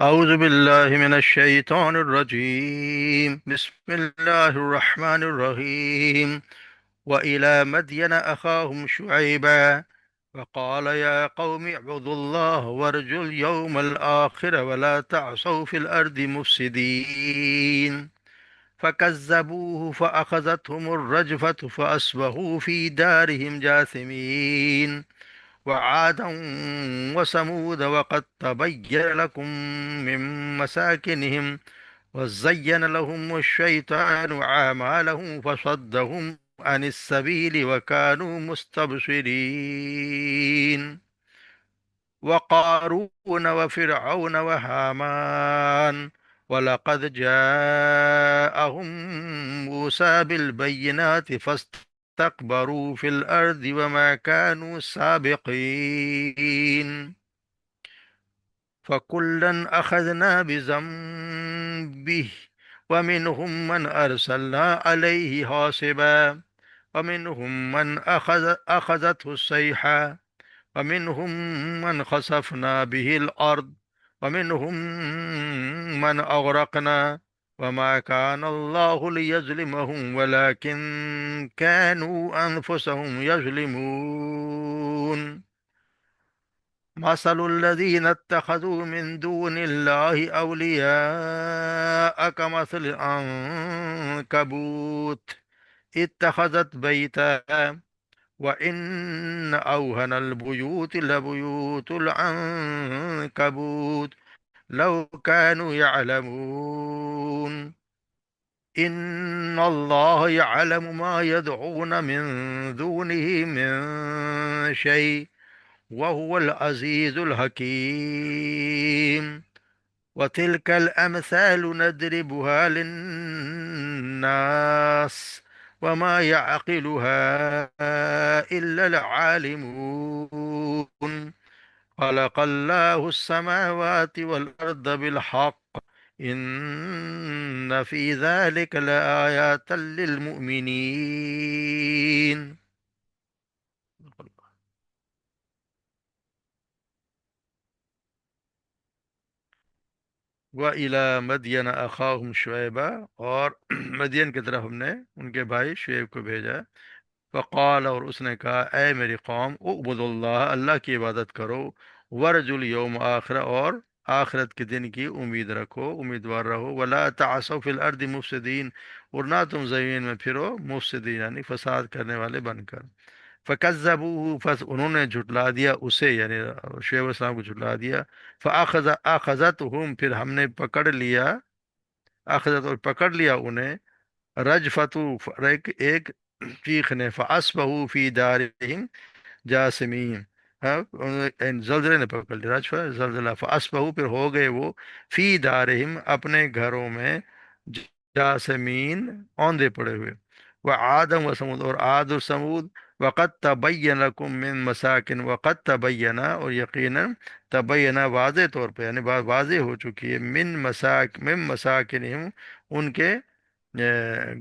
أعوذ بالله من الشيطان الرجيم. بسم الله الرحمن الرحيم. وإلى مدين أخاهم شعيبا فقال يا قوم اعبدوا الله وارجوا اليوم الآخر ولا تعصوا في الأرض مفسدين. فكذبوه فأخذتهم الرجفة فأصبحوا في دارهم جاثمين. وعادا وثمود وقد تبين لكم من مساكنهم وزين لهم الشيطان أعمالهم فصدهم عن السبيل وكانوا مستبصرين. وقارون وفرعون وهامان ولقد جاءهم موسى بالبينات فاستكبروا في الأرض وما كانوا سابقين. فكلا أخذنا بذنبه ومنهم من أرسلنا عليه حاصبا ومنهم من أخذته الصيحة ومنهم من خسفنا به الأرض ومنهم من أغرقنا وما كان الله ليظلمهم ولكن كانوا أنفسهم يظلمون. مثل الذين اتخذوا من دون الله أولياء كمثل العنكبوت اتخذت بيتا وإن أوهن البيوت لبيوت العنكبوت لو كانوا يعلمون. إن الله يعلم ما يدعون من دونه من شيء وهو العزيز الحكيم. وتلك الأمثال ندربها للناس وما يعقلها إلا العالمون. خلق الله السماوات والأرض بالحق إن في ذلك لآيات للمؤمنين. وَإِلَى مَدْيَنَ أَخَاهُمْ شُعَيْبًا، اور مدین کی طرف ہم نے ان کے بھائی شعیب کو بھیجا. فقال، اور اس نے کہا اے میری قوم اعبدوا اللہ، اللہ کی عبادت کرو، ورجو الیوم آخر، اور آخرت کے دن کی امید رکھو، امیدوار رہو، ولا تعصوا فی الارض مفسدین، اور نہ تم زمین میں پھرو مفسدین یعنی فساد کرنے والے بن کر. فکذبوہ، پس انہوں نے جھٹلا دیا اسے یعنی شعیب علیہ السلام کو جھٹلا دیا. اخذتہم، پھر ہم نے پکڑ لیا، اخذت اور پکڑ لیا انہیں، رجفتو ایک چیخ نے، فاصبحوا فی دارہم جاسمین، ہاں، زلزلے نے پکڑ لیا، رجفہ زلزلہ، فاصبحوا پھر ہو گئے وہ، فی دارہم اپنے گھروں میں، جاسمین اوندے پڑے ہوئے. وہ آدم و سمود، اور عاد و سمود، وقت تبین لکم من مساکن، وقت تبینہ، اور یقیناً تبینہ واضح طور پہ یعنی بات واضح ہو چکی ہے، من مساکنہم ان کے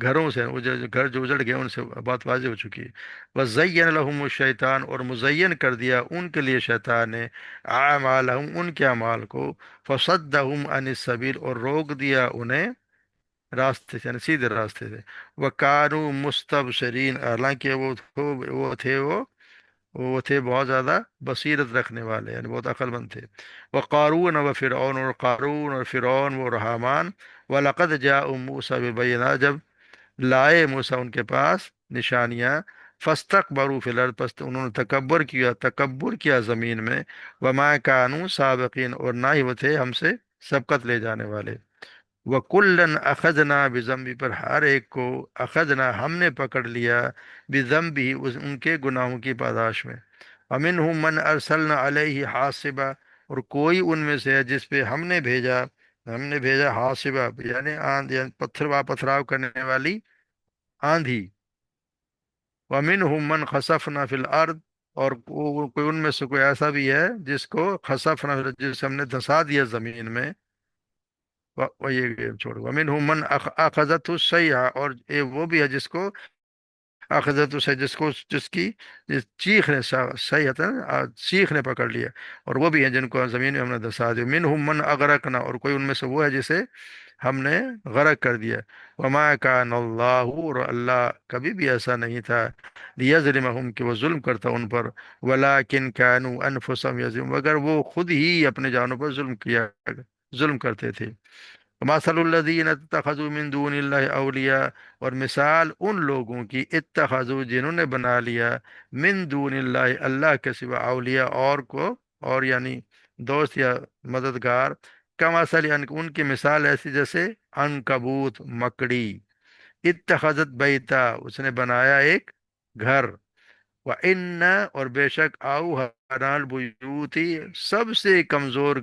گھروں سے، وہ جو گھر جو اجڑ گئے ان سے بات واضح ہو چکی ہے. وزین لہم الشیطان، اور مزین کر دیا ان کے لیے شیطان نے، اعمالہم ان کے اعمال کو، فصدہم عن السبیل، اور روک دیا انہیں راستے سے یعنی سیدھے راستے سے. وَكَانُوا مُسْتَبْصِرِينَ، حالانکہ وہ تھے بہت زیادہ بصیرت رکھنے والے یعنی بہت عقل مند تھے. وقارون و فرعون، اور قارون اور فرعون و حامان، وَلَقَدْ جَاءَهُم مُوسَىٰ بِالْبَيِّنَاتِ، جب لائے موسیٰ ان کے پاس نشانیاں، فاستکبروا فی الارض، پس انہوں نے تکبر کیا زمین میں، وما کانوا سابقین، اور نہ ہی وہ تھے ہم سے سبقت لے جانے والے. وَكُلًّا أَخَذْنَا بِذَنبِهِ، پر ہر ایک کو، اخذنا ہم نے پکڑ لیا، بِذَنبِهِ ان کے گناہوں کی پاداش میں. وَمِنْهُمْ مَنْ أَرْسَلْنَا عَلَيْهِ حَاصِبًا، اور کوئی ان میں سے ہے جس پہ ہم نے بھیجا حاصبہ یعنی آندھی، یعنی پتھراؤ کرنے والی آندھی. وَمِنْهُمْ مَنْ خَسَفْنَا فِي الْأَرْضِ، اور کوئی ان میں سے کوئی ایسا بھی ہے جس کو خسفنا، جس ہم نے دھسا دیا زمین میں. وہ یہ چھوڑ، وَمِنْهُمْ مَنْ أَخَذَتْهُ الصَّيْحَةُ، اور وہ بھی ہے جس کو اخذت اسے جس کی چیخ نے صحیح ہے نا، چیخ نے پکڑ لیا، اور وہ بھی ہیں جن کو زمین میں ہم نے دھسا دیا، منہم من اغرقنا، اور کوئی ان میں سے وہ ہے جسے ہم نے غرق کر دیا، وما کان اللہ، اور اللہ کبھی بھی ایسا نہیں تھا، لیظلمہم کہ وہ ظلم کرتا ان پر، ولیکن کانوا انفسہم یظلمون، مگر وہ خود ہی اپنے جانوں پر ظلم کرتے تھے۔ مثل الذین اتخذوا من دون اللہ اولیاء، اور مثال ان لوگوں کی اتخذوا جنہوں نے بنا لیا من دون اللہ اللہ کے سوا اولیاء اور کو، اور یعنی دوست یا مددگار، کمثل ان کی مثال ایسی جیسے عنکبوت مکڑی، اتخذت بیتا اس نے بنایا ایک گھر، وَإِنَّ اور بے شک أَوْهَنَ الْبُيُوتِ سب سے کمزور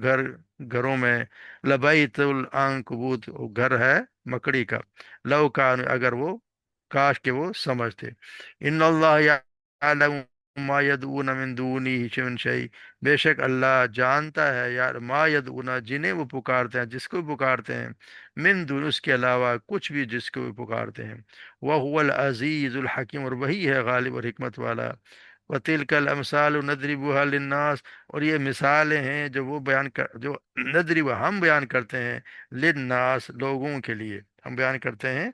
گھروں میں، لَبَيْتُ الْعَنكَبُوتِ وہ گھر ہے مکڑی کا، لو کان اگر وہ کاش کہ وہ سمجھتے، ان اللہ یعلم ما یدعون من دونہ من شیء بے شک اللہ جانتا ہے یار ما یدعون جنہیں وہ پکارتے ہیں، جس کو پکارتے ہیں، من دون اس کے علاوہ کچھ بھی جس کو بھی پکارتے ہیں، وَهُوَ الْعَزِيزُ الْحَكِيمُ اور وہی ہے غالب اور حکمت والا، وَتِلْكَ الْأَمْثَالُ نَضْرِبُهَا لِلنَّاسِ اور یہ مثالیں ہیں جو وہ جو نضرب ہم بیان کرتے ہیں، للناس لوگوں کے لیے، ہم بیان کرتے ہیں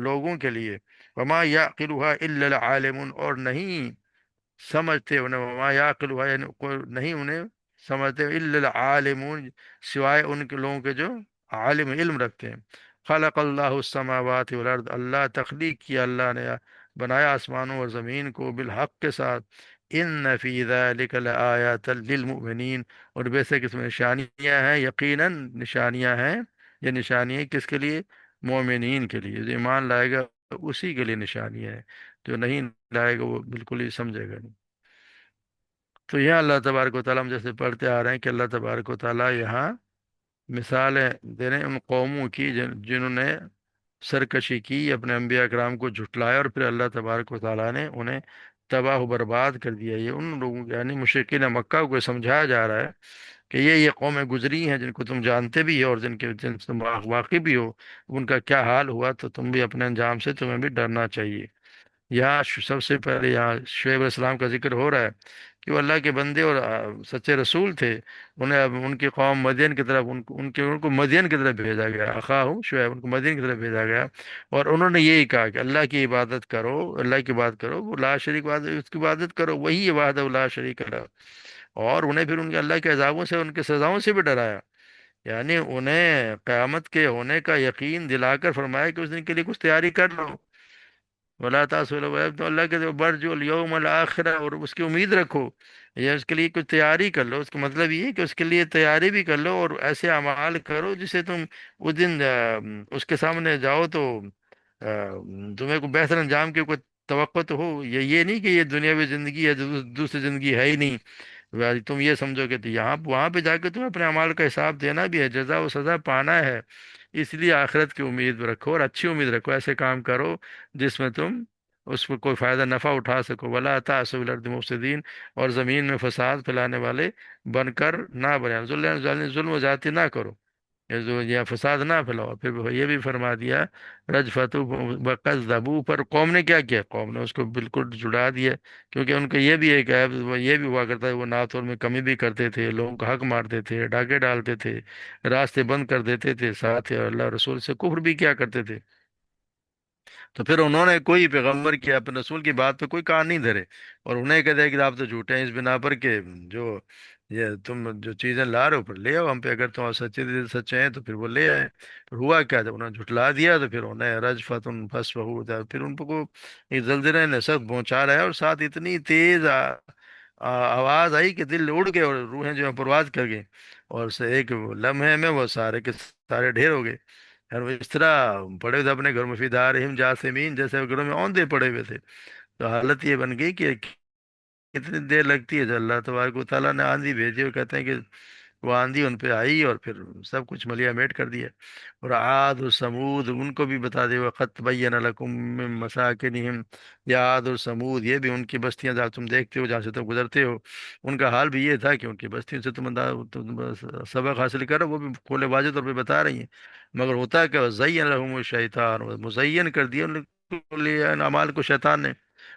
لوگوں کے لیے، وما يعقلها الا العالمون اور نہیں سمجھتے انہیں، وما يعقلها یعنی کوئی نہیں انہیں سمجھتے الا العالمون سوائے ان کے لوگوں کے جو عالم علم رکھتے ہیں، خلق اللہ السماوات والارض اللہ تخلیق کیا اللہ نے، بنایا آسمانوں اور زمین کو بالحق کے ساتھ، ان فی ذلک لآیات للمؤمنین اور بے شک اس میں نشانیاں ہیں، یقیناً نشانیاں ہیں، یہ نشانیاں کس کے لیے؟ مومنین کے لیے، جو ایمان لائے گا اسی کے لیے نشانیاں ہیں، جو نہیں لائے گا وہ بالکل ہی سمجھے گا نہیں۔ تو یہاں اللہ تبارک و تعالیٰ ہم جیسے پڑھتے آ رہے ہیں کہ اللہ تبارک و تعالیٰ یہاں مثالیں دے رہے ہیں ان قوموں کی جنہوں نے سرکشی کی، اپنے انبیاء کرام کو جھٹلایا، اور پھر اللہ تبارک و تعالیٰ نے انہیں تباہ و برباد کر دیا۔ یہ ان لوگوں یعنی مشرکین مکہ کو سمجھایا جا رہا ہے کہ یہ قومیں گزری ہیں جن کو تم جانتے بھی ہو اور جن سے تم واقف بھی ہو، ان کا کیا حال ہوا، تو تم بھی اپنے انجام سے تمہیں بھی ڈرنا چاہیے۔ یہاں سب سے پہلے یہاں شعیب علیہ السلام کا ذکر ہو رہا ہے کہ وہ اللہ کے بندے اور سچے رسول تھے، انہیں اب ان کی قوم مدین کی طرف ان کو مدین کی طرف بھیجا گیا، اخاہم شعیب ان کو مدین کی طرف بھیجا گیا، اور انہوں نے یہی کہا کہ اللہ کی عبادت کرو، اللہ کی بات کرو، وہ لا شریک اس کی عبادت کرو، وہی وحدہ لا شریک لہ، اور انہیں پھر ان کے اللہ کے عذابوں سے ان کے سزاؤں سے بھی ڈرایا، یعنی انہیں قیامت کے ہونے کا یقین دلا کر فرمایا کہ اس دن کے لیے کچھ تیاری کر لو، ولا تاسو تو اللہ کے برجو الیوم الآخرہ اور اس کی امید رکھو، یا اس کے لیے کچھ تیاری کر لو، اس کا مطلب یہ ہے کہ اس کے لیے تیاری بھی کر لو اور ایسے اعمال کرو جسے تم اس دن اس کے سامنے جاؤ تو آ، تمہیں کوئی بہتر انجام کی کوئی توقع تو ہو، یہ نہیں کہ یہ دنیاوی زندگی ہے جو دوسری زندگی ہے ہی نہیں، تم یہ سمجھو کہ تو یہاں وہاں پہ جا کے تمہیں اپنے اعمال کا حساب دینا بھی ہے، جزا و سزا پانا ہے، اس لیے آخرت کی امید رکھو اور اچھی امید رکھو، ایسے کام کرو جس میں تم اس کو کوئی فائدہ نفع اٹھا سکو، ولا تعصوا فی الارض مفسدین اور زمین میں فساد پھیلانے والے بن کر نہ بنے، ظلم و زیادتی نہ کرو، یہ فساد نہ پھیلاؤ۔ پھر وہ یہ بھی فرما دیا رجفتو وکذبوا، پر قوم نے کیا کیا؟ قوم نے اس کو بالکل جڑا دیا، کیونکہ ان کا یہ بھی ایک عیب وہ یہ بھی ہوا کرتا ہے، وہ نعت میں کمی بھی کرتے تھے، لوگوں کا حق مارتے تھے، ڈاکے ڈالتے تھے، راستے بند کر دیتے تھے، ساتھ ہی اللہ رسول سے کفر بھی کیا کرتے تھے۔ تو پھر انہوں نے کوئی پیغمبر کی اپنے رسول کی بات پہ کوئی کان نہیں دھرے، اور انہیں کہتے ہیں کہ آپ تو جھوٹے ہیں اس بنا پر کہ جو یہ تم جو چیزیں لا رہے ہو پھر لے آؤ ہم پہ، اگر تم سچے دل سے سچے ہیں تو پھر وہ لے آئے۔ پھر ہوا کیا، جب انہوں نے جھٹلا دیا تو پھر انہیں رجفتن فسفہو، پھر ان کو ایک زلزلے نے سخت پہنچا رہا ہے، اور ساتھ اتنی تیز آواز آئی کہ دل اڑ گئے اور روحیں جو ہیں پرواز کر گئیں، اور سے ایک لمحے میں وہ سارے کے سارے ڈھیر ہو گئے، اور وہ اس طرح پڑے ہوئے تھے اپنے گھر میں فی دارہم جاثمین، جیسے وہ گھروں میں اوندے پڑے ہوئے تھے۔ تو حالت یہ بن گئی کہ کتنی دیر لگتی ہے، جو اللہ تبارک و تعالیٰ نے آندھی بھیجی اور کہتے ہیں کہ وہ آندھی ان پہ آئی اور پھر سب کچھ ملیا میٹ کر دیا۔ اور عاد اور سمود ان کو بھی بتا دے، وقت تبین لکم من مساکنہم، یا عاد اور سمود یہ بھی ان کی بستیاں جہاں تم دیکھتے ہو، جہاں سے تم گزرتے ہو، ان کا حال بھی یہ تھا کہ ان کی بستیوں سے تم سبق حاصل کرو، وہ بھی کھولے واضح طور پہ بتا رہی ہیں، مگر ہوتا ہے کہ زین لہم الشیطان، مزین کر دیا ان کے لیے ان اعمال کو شیطان نے،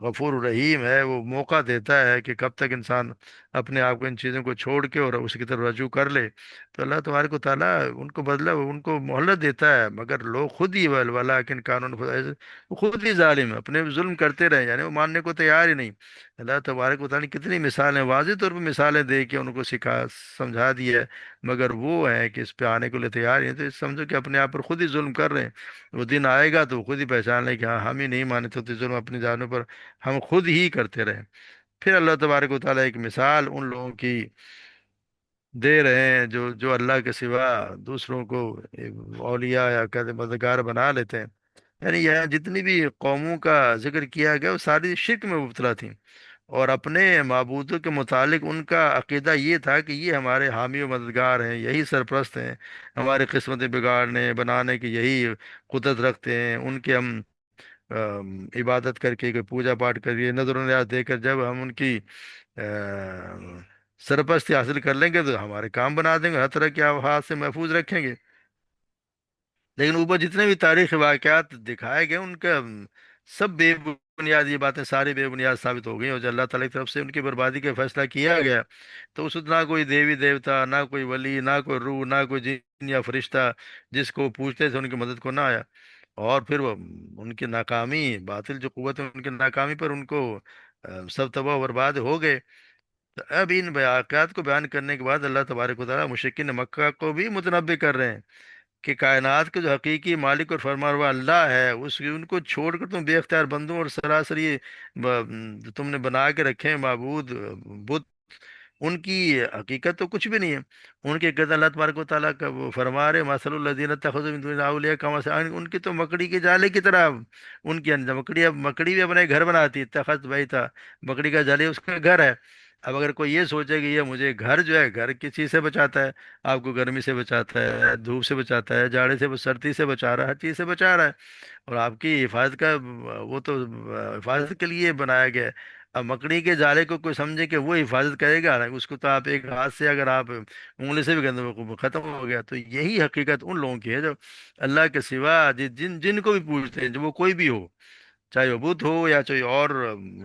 غفور رحیم ہے، وہ موقع دیتا ہے کہ کب تک انسان اپنے آپ کو ان چیزوں کو چھوڑ کے اور اس کی طرف رجوع کر لے۔ تو اللہ تبارک و تعالیٰ ان کو بدلہ، ان کو مہلت دیتا ہے، مگر لوگ خود ہی ولاکن قانون خدا، وہ خود ہی ظالم ہے، اپنے ظلم کرتے رہے، یعنی وہ ماننے کو تیار ہی نہیں۔ اللہ تبارک و تعالیٰ نے کتنی مثالیں، واضح طور پہ مثالیں دے کے ان کو سمجھا دی ہے، مگر وہ ہیں کہ اس پہ آنے کے لیے تیار ہی نہیں، تو اس سمجھو کہ اپنے آپ پر خود ہی ظلم کر رہے ہیں۔ وہ دن آئے گا تو وہ خود ہی پہچان لیں کہ ہاں ہم ہی نہیں مانے تھے، تو ظلم اپنی جانوں پر ہم خود ہی کرتے رہے۔ پھر اللہ تبارک و تعالیٰ ایک مثال ان لوگوں کی دے رہے ہیں جو جو اللہ کے سوا دوسروں کو اولیاء یا کہتے مددگار بنا لیتے ہیں۔ یعنی یہ جتنی بھی قوموں کا ذکر کیا گیا وہ ساری شرک میں مبتلا تھیں، اور اپنے معبودوں کے متعلق ان کا عقیدہ یہ تھا کہ یہ ہمارے حامی و مددگار ہیں، یہی سرپرست ہیں، ہماری قسمتیں بگاڑنے بنانے کی یہی قدرت رکھتے ہیں، ان کے ہم عبادت کر کے، کوئی پوجا پاٹ کر کے، نظر و نیاز دے کر جب ہم ان کی سرپرستی حاصل کر لیں گے تو ہمارے کام بنا دیں گے، ہر طرح کے آفات سے محفوظ رکھیں گے۔ لیکن اوپر جتنے بھی تاریخی واقعات دکھائے گئے ان کا سب بے بنیاد، یہ باتیں ساری بے بنیاد ثابت ہو گئی، اور جو اللہ تعالیٰ کی طرف سے ان کی بربادی کا فیصلہ کیا گیا، تو اس وقت نہ کوئی دیوی دیوتا، نہ کوئی ولی، نہ کوئی روح، نہ کوئی جن یا فرشتہ جس کو وہ پوچھتے تھے ان کی مدد کو نہ آیا۔ اور پھر وہ ان کی ناکامی، باطل جو قوت ہے ان کی ناکامی پر ان کو سب تباہ و برباد ہو گئے۔ تو اب ان واقعات کو بیان کرنے کے بعد اللہ تبارک و تعالیٰ مشرکین مکہ کو بھی متنبع کر رہے ہیں کہ کائنات کے جو حقیقی مالک اور فرمانروا اللہ ہے، اس ان کو چھوڑ کر تم بے اختیار بندوں اور سراسری جو تم نے بنا کے رکھے ہیں معبود بت، ان کی حقیقت تو کچھ بھی نہیں ہے۔ ان کی حقیقت اللہ تبارک و تعالیٰ کا وہ فرما رہے مثل الذین اتخذوا من دون اللہ اولیاء کمثل، ان کی تو مکڑی کے جالے کی طرح ان کی مکڑی، اب مکڑی بھی اپنے گھر بناتی ہے، اتخذ بیتا، مکڑی کا جالے اس کا گھر ہے۔ اب اگر کوئی یہ سوچے کہ یہ مجھے گھر جو ہے، گھر کس چیز سے بچاتا ہے؟ آپ کو گرمی سے بچاتا ہے، دھوپ سے بچاتا ہے، جاڑے سے، سردی سے بچا رہا ہے، ہر چیز سے بچا رہا ہے، اور آپ کی حفاظت کا وہ تو حفاظت کے لیے بنایا گیا ہے۔ اب مکڑی کے جالے کو کوئی سمجھے کہ وہ حفاظت کرے گا، اس کو تو آپ ایک ہاتھ سے اگر آپ انگلی سے بھی کر دیں وہ ختم ہو گیا۔ تو یہی حقیقت ان لوگوں کی ہے جو اللہ کے سوا جن جن کو بھی پوچھتے ہیں، جو وہ کوئی بھی ہو، چاہے وہ بدھ ہو یا چاہے اور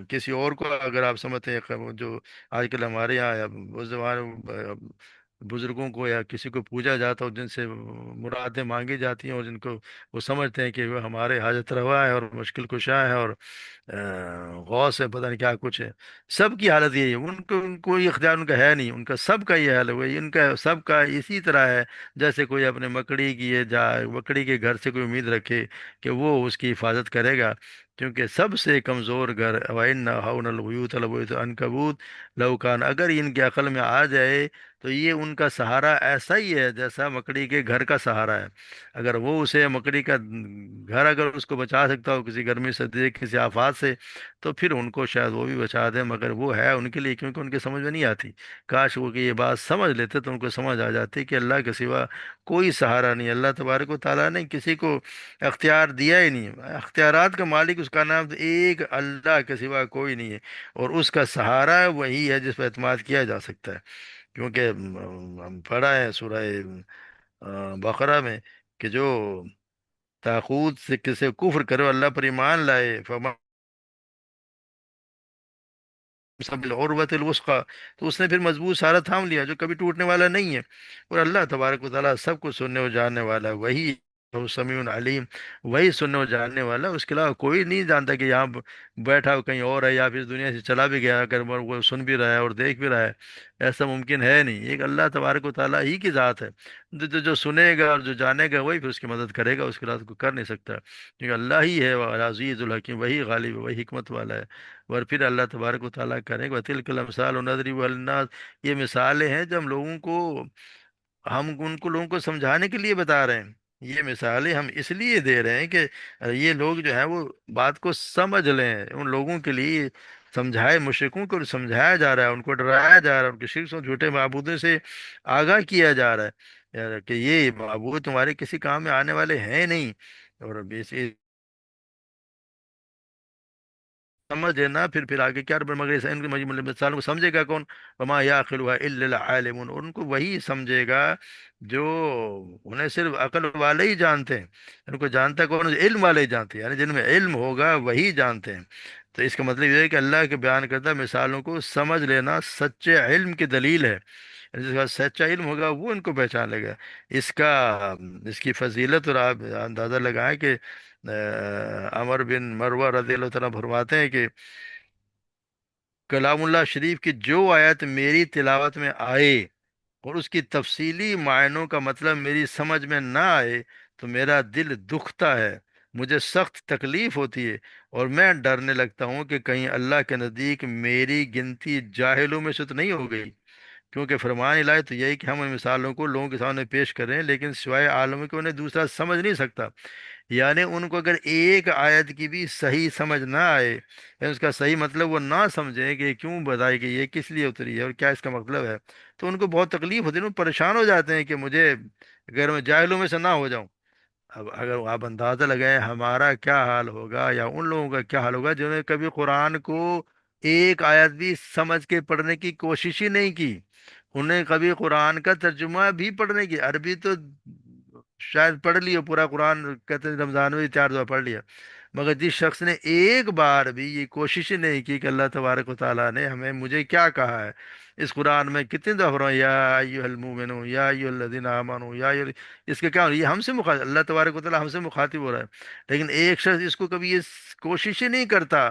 کسی اور کو اگر آپ سمجھتے ہیں وہ جو آج کل ہمارے یہاں یا وہ بزرگوں کو یا کسی کو پوجا جاتا ہو، جن سے مرادیں مانگی جاتی ہیں، اور جن کو وہ سمجھتے ہیں کہ وہ ہمارے حاجت روا ہے اور مشکل کشا ہے اور غوث ہے، پتہ نہیں کیا کچھ ہے، سب کی حالت یہی ہے، ان کو یہ اختیار ان کا ہے نہیں، ان کا سب کا یہ حال ہے، وہی ان کا سب کا اسی طرح ہے جیسے کوئی اپنے مکڑی کی مکڑی کے گھر سے کوئی امید رکھے کہ وہ اس کی حفاظت کرے گا، کیونکہ سب سے کمزور گھر وَإِنَّ هَوْنَ الْبُيُوتَ لَبُيُوتُ الْعَنكَبُوتِ لَوْ كَانَ، اگر ان کے عقل میں آ جائے تو یہ ان کا سہارا ایسا ہی ہے جیسا مکڑی کے گھر کا سہارا ہے۔ اگر وہ اسے مکڑی کا گھر اگر اس کو بچا سکتا ہو کسی گرمی سردی کسی آفات سے، تو پھر ان کو شاید وہ بھی بچا دے، مگر وہ ہے ان کے لیے، کیونکہ ان کے سمجھ میں نہیں آتی۔ کاش وہ کہ یہ بات سمجھ لیتے تو ان کو سمجھ آ جاتی کہ اللہ کے سوا کوئی سہارا نہیں، اللہ تبارک و تعالیٰ نے کسی کو اختیار دیا ہی نہیں، اختیارات کا مالک اس کا نام تو ایک اللہ کے سوا کوئی نہیں ہے، اور اس کا سہارا وہی ہے جس پر اعتماد کیا جا سکتا ہے۔ کیونکہ ہم پڑھا ہے سورہ بقرہ میں کہ جو طاغوت سے کسی کفر کرے، اللہ پر ایمان لائے، سب العروۃ الوثقی، تو اس نے پھر مضبوط سارا تھام لیا جو کبھی ٹوٹنے والا نہیں ہے۔ اور اللہ تبارک و تعالیٰ سب کو سننے اور جاننے والا ہے، وہی وہ سمیع علیم، وہی سننے اور جاننے والا، اس کے علاوہ کوئی نہیں جانتا کہ یہاں بیٹھا ہو کہیں اور ہے یا پھر دنیا سے چلا بھی گیا، اگر وہ سن بھی رہا ہے اور دیکھ بھی رہا ہے، ایسا ممکن ہے نہیں، ایک اللہ تبارک و تعالیٰ ہی کی ذات ہے۔ جو سنے گا اور جو جانے گا وہی پھر اس کی مدد کرے گا، اس کے علاوہ کوئی کر نہیں سکتا، کیونکہ اللہ ہی ہے وہ عزیز الحکیم، وہی غالب ہے، وہی حکمت والا ہے۔ اور پھر اللہ تبارک و تعالیٰ کرے گا تلک الامثال نضربها للناس، یہ مثالیں ہیں جو ہم ان کو لوگوں کو سمجھانے کے لیے بتا رہے ہیں، یہ مثالیں ہم اس لیے دے رہے ہیں کہ یہ لوگ جو ہیں وہ بات کو سمجھ لیں، ان لوگوں کے لیے سمجھائے، مشرکوں کو سمجھایا جا رہا ہے، ان کو ڈرایا جا رہا ہے، ان کے شرک سے جھوٹے معبودوں سے آگاہ کیا جا رہا ہے کہ یہ معبود تمہارے کسی کام میں آنے والے ہیں نہیں، اور سمجھ ہے نا، پھر آگے کیا رب مگر ان کے مجموعی مثالوں کو سمجھے گا کون؟ وما یعقلها الا العالمون، اور ان کو وہی سمجھے گا جو انہیں صرف عقل والے ہی جانتے ہیں، ان کو جانتا کون ہے؟ علم والے ہی جانتے ہیں، یعنی جن میں علم ہوگا وہی جانتے ہیں۔ تو اس کا مطلب یہ ہے کہ اللہ کے بیان کردہ مثالوں کو سمجھ لینا سچے علم کی دلیل ہے، جس کا سچا علم ہوگا وہ ان کو پہچان لے گا۔ اس کا اس کی فضیلت، اور آپ اندازہ لگائیں کہ عمر بن مروہ رضی اللہ تعالیٰ فرماتے ہیں کہ کلام اللہ شریف کی جو آیت میری تلاوت میں آئے اور اس کی تفصیلی معنوں کا مطلب میری سمجھ میں نہ آئے تو میرا دل دکھتا ہے، مجھے سخت تکلیف ہوتی ہے، اور میں ڈرنے لگتا ہوں کہ کہیں اللہ کے نزدیک میری گنتی جاہلوں میں سے تو نہیں ہو گئی۔ کیونکہ فرمان الہی تو یہی کہ ہم ان مثالوں کو لوگوں کے سامنے پیش کریں، لیکن سوائے عالم کے انہیں دوسرا سمجھ نہیں سکتا۔ یعنی ان کو اگر ایک آیت کی بھی صحیح سمجھ نہ آئے، یا اس کا صحیح مطلب وہ نہ سمجھیں کہ یہ کیوں بتائی کہ یہ کس لیے اتری ہے اور کیا اس کا مطلب ہے، تو ان کو بہت تکلیف ہوتی ہے، وہ پریشان ہو جاتے ہیں کہ مجھے اگر میں جاہلوں میں سے نہ ہو جاؤں۔ اب اگر آپ اندازہ لگائیں ہمارا کیا حال ہوگا یا ان لوگوں کا کیا حال ہوگا جنہوں نے کبھی قرآن کو ایک آیت بھی سمجھ کے پڑھنے کی کوشش ہی نہیں کی، انہیں کبھی قرآن کا ترجمہ بھی پڑھنے کی، عربی تو شاید پڑھ لیا پورا قرآن، کہتے ہیں رمضان میں 4 دفعہ پڑھ لیا، مگر جس شخص نے ایک بار بھی یہ کوشش ہی نہیں کی کہ اللہ تبارک و تعالیٰ نے ہمیں مجھے کیا کہا ہے اس قرآن میں، کتنی دفعہ فرمایا یا ایھا المومنون یا ایھا الذین آمنوا اس کا کیا یہ ہم سے مخاطب، اللہ تبارک و تعالیٰ ہم سے مخاطب ہو رہا ہے، لیکن ایک شخص اس کو کبھی یہ کوشش ہی نہیں کرتا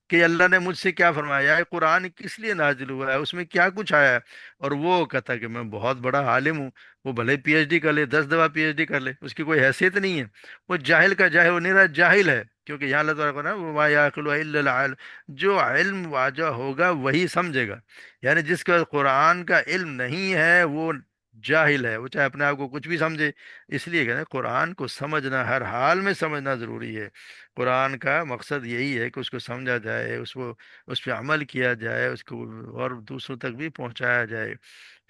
کہ اللہ نے مجھ سے کیا فرمایا ہے، قرآن کس لیے نازل ہوا ہے، اس میں کیا کچھ آیا ہے، اور وہ کہتا ہے کہ میں بہت بڑا عالم ہوں۔ وہ بھلے پی ایچ ڈی کر لے، 10 دفعہ پی ایچ ڈی کر لے، اس کی کوئی حیثیت نہیں ہے، وہ جاہل کا جاہل، وہ نیرا جاہل ہے، کیونکہ یہاں اللہ تعالیٰ کو نا وما یعقل الا العالم، جو علم واجہ ہوگا وہی سمجھے گا، یعنی جس کا قرآن کا علم نہیں ہے وہ جاہل ہے، وہ چاہے اپنے آپ کو کچھ بھی سمجھے۔ اس لیے کہتے ہیں قرآن کو سمجھنا، ہر حال میں سمجھنا ضروری ہے۔ قرآن کا مقصد یہی ہے کہ اس کو سمجھا جائے، اس پہ عمل کیا جائے، اس کو اور دوسروں تک بھی پہنچایا جائے۔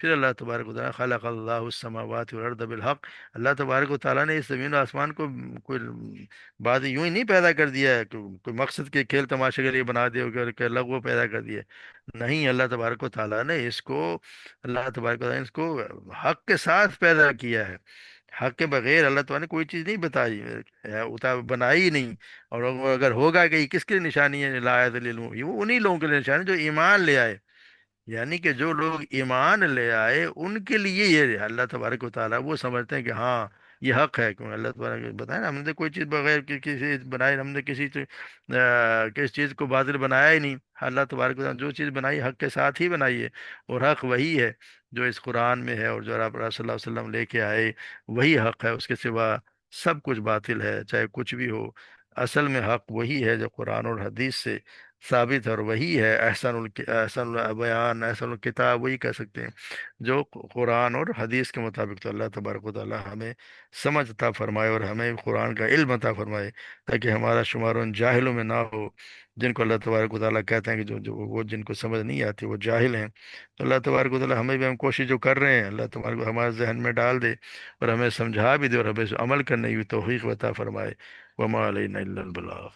پھر اللہ تبارک و تعالیٰ خلق اللہ السماوات والارض بالحق، اللہ تبارک و تعالیٰ نے اس زمین و آسمان کو کوئی بات یوں ہی نہیں پیدا کر دیا ہے کہ کوئی مقصد کے کھیل تماشے کے لیے بنا دیا کہ لغو پیدا کر دیا ہے۔ نہیں، اللہ تبارک و تعالیٰ نے اس کو، اللہ تبارک و تعالیٰ نے اس کو حق کے ساتھ پیدا کیا ہے۔ حق کے بغیر اللہ تعالیٰ نے کوئی چیز نہیں بتائی، بنائی ہی نہیں۔ اور اگر ہوگا کہ یہ کس کی نشانی ہے، لایت للمؤمنین، وہ انہی لوگوں کے لیے نشانی جو ایمان لے آئے، یعنی کہ جو لوگ ایمان لے آئے ان کے لیے یہ اللہ تبارک و تعالیٰ وہ سمجھتے ہیں کہ ہاں یہ حق ہے، کیوں اللہ تبارک بتائیں نا، ہم نے کوئی چیز بغیر کسی بنائی، ہم نے کسی چیز کو باطل بنایا ہی نہیں۔ اللہ تبارک و تعالیٰ جو چیز بنائی حق کے ساتھ ہی بنائی ہے، اور حق وہی ہے جو اس قرآن میں ہے، اور جو آپ صلی اللہ علیہ وسلم لے کے آئے وہی حق ہے، اس کے سوا سب کچھ باطل ہے، چاہے کچھ بھی ہو۔ اصل میں حق وہی ہے جو قرآن اور حدیث سے ثابت ہے، اور وہی ہے احسن البیان، احسن الکتاب، وہی کہہ سکتے ہیں جو قرآن اور حدیث کے مطابق۔ تو اللہ تبارک و تعالی ہمیں سمجھ عطا فرمائے اور ہمیں قرآن کا علم عطا فرمائے، تاکہ ہمارا شمار ان جاہلوں میں نہ ہو جن کو اللہ تبارک و تعالیٰ کہتے ہیں کہ جو وہ جن کو سمجھ نہیں آتی وہ جاہل ہیں۔ تو اللہ تبارک و تعالیٰ ہمیں بھی، ہم کوشش جو کر رہے ہیں اللہ تبارک و ہمارے ذہن میں ڈال دے، اور ہمیں سمجھا بھی دے، اور ہمیں اس عمل کرنے کی توفیق عطا فرمائے۔ وما علینا الا البلاغ۔